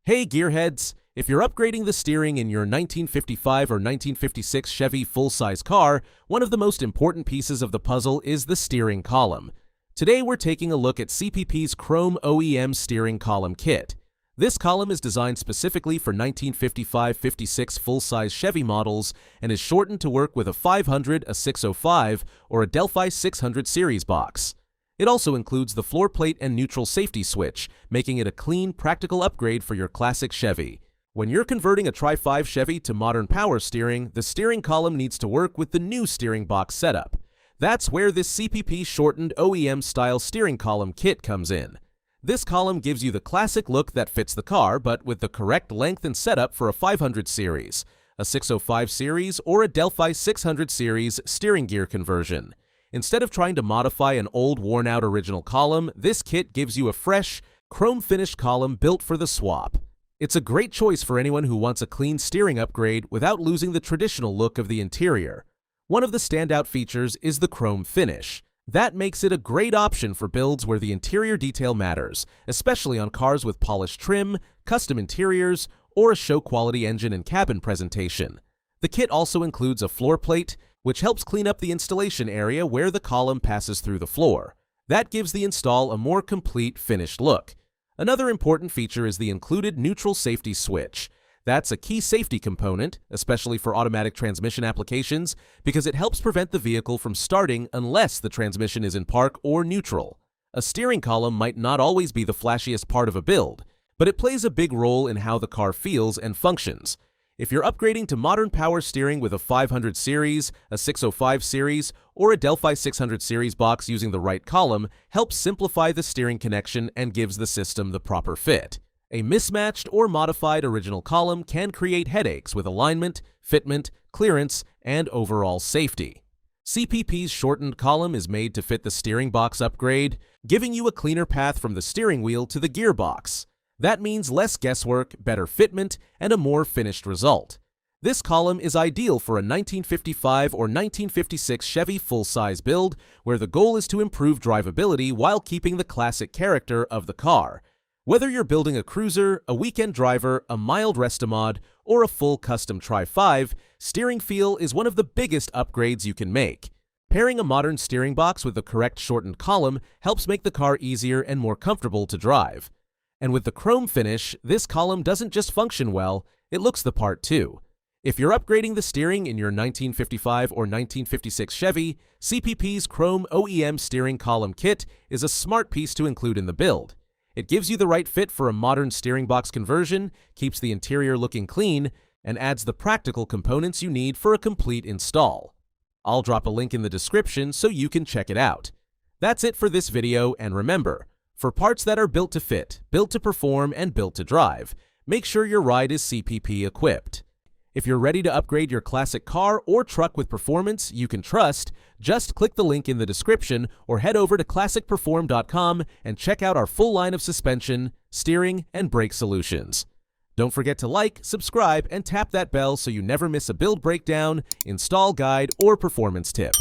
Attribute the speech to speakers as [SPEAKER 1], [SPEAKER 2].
[SPEAKER 1] Hey gearheads! If you're upgrading the steering in your 1955 or 1956 Chevy full-size car, one of the most important pieces of the puzzle is the steering column. Today we're taking a look at CPP's Chrome OEM steering column kit. This column is designed specifically for 1955-56 full-size Chevy models and is shortened to work with a 500, a 605, or a Delphi 600 series box. It also includes the floor plate and neutral safety switch, making it a clean, practical upgrade for your classic Chevy. When you're converting a Tri-Five Chevy to modern power steering, the steering column needs to work with the new steering box setup. That's where this CPP shortened OEM-style steering column kit comes in. This column gives you the classic look that fits the car, but with the correct length and setup for a 500 series, a 605 series, or a Delphi 600 series steering gear conversion. Instead of trying to modify an old, worn-out original column, this kit gives you a fresh, chrome-finished column built for the swap. It's a great choice for anyone who wants a clean steering upgrade without losing the traditional look of the interior. One of the standout features is the chrome finish. That makes it a great option for builds where the interior detail matters, especially on cars with polished trim, custom interiors, or a show-quality engine and cabin presentation. The kit also includes a floor plate, which helps clean up the installation area where the column passes through the floor. That gives the install a more complete, finished look. Another important feature is the included neutral safety switch. That's a key safety component, especially for automatic transmission applications, because it helps prevent the vehicle from starting unless the transmission is in park or neutral. A steering column might not always be the flashiest part of a build, but it plays a big role in how the car feels and functions. If you're upgrading to modern power steering with a 500 series, a 605 series, or a Delphi 600 series box using the right column, helps simplify the steering connection and gives the system the proper fit. A mismatched or modified original column can create headaches with alignment, fitment, clearance, and overall safety. CPP's shortened column is made to fit the steering box upgrade, giving you a cleaner path from the steering wheel to the gearbox. That means less guesswork, better fitment, and a more finished result. This column is ideal for a 1955 or 1956 Chevy full-size build where the goal is to improve drivability while keeping the classic character of the car. Whether you're building a cruiser, a weekend driver, a mild Restomod, or a full custom Tri-Five, steering feel is one of the biggest upgrades you can make. Pairing a modern steering box with the correct shortened column helps make the car easier and more comfortable to drive. And with the chrome finish, this column doesn't just function well, it looks the part too. If you're upgrading the steering in your 1955 or 1956 Chevy, CPP's Chrome OEM steering column kit is a smart piece to include in the build. It gives you the right fit for a modern steering box conversion, keeps the interior looking clean, and adds the practical components you need for a complete install. I'll drop a link in the description so you can check it out. That's it for this video, and remember, for parts that are built to fit, built to perform, and built to drive, make sure your ride is CPP equipped. If you're ready to upgrade your classic car or truck with performance you can trust, just click the link in the description or head over to classicperform.com and check out our full line of suspension, steering, and brake solutions. Don't forget to like, subscribe, and tap that bell so you never miss a build breakdown, install guide, or performance tip.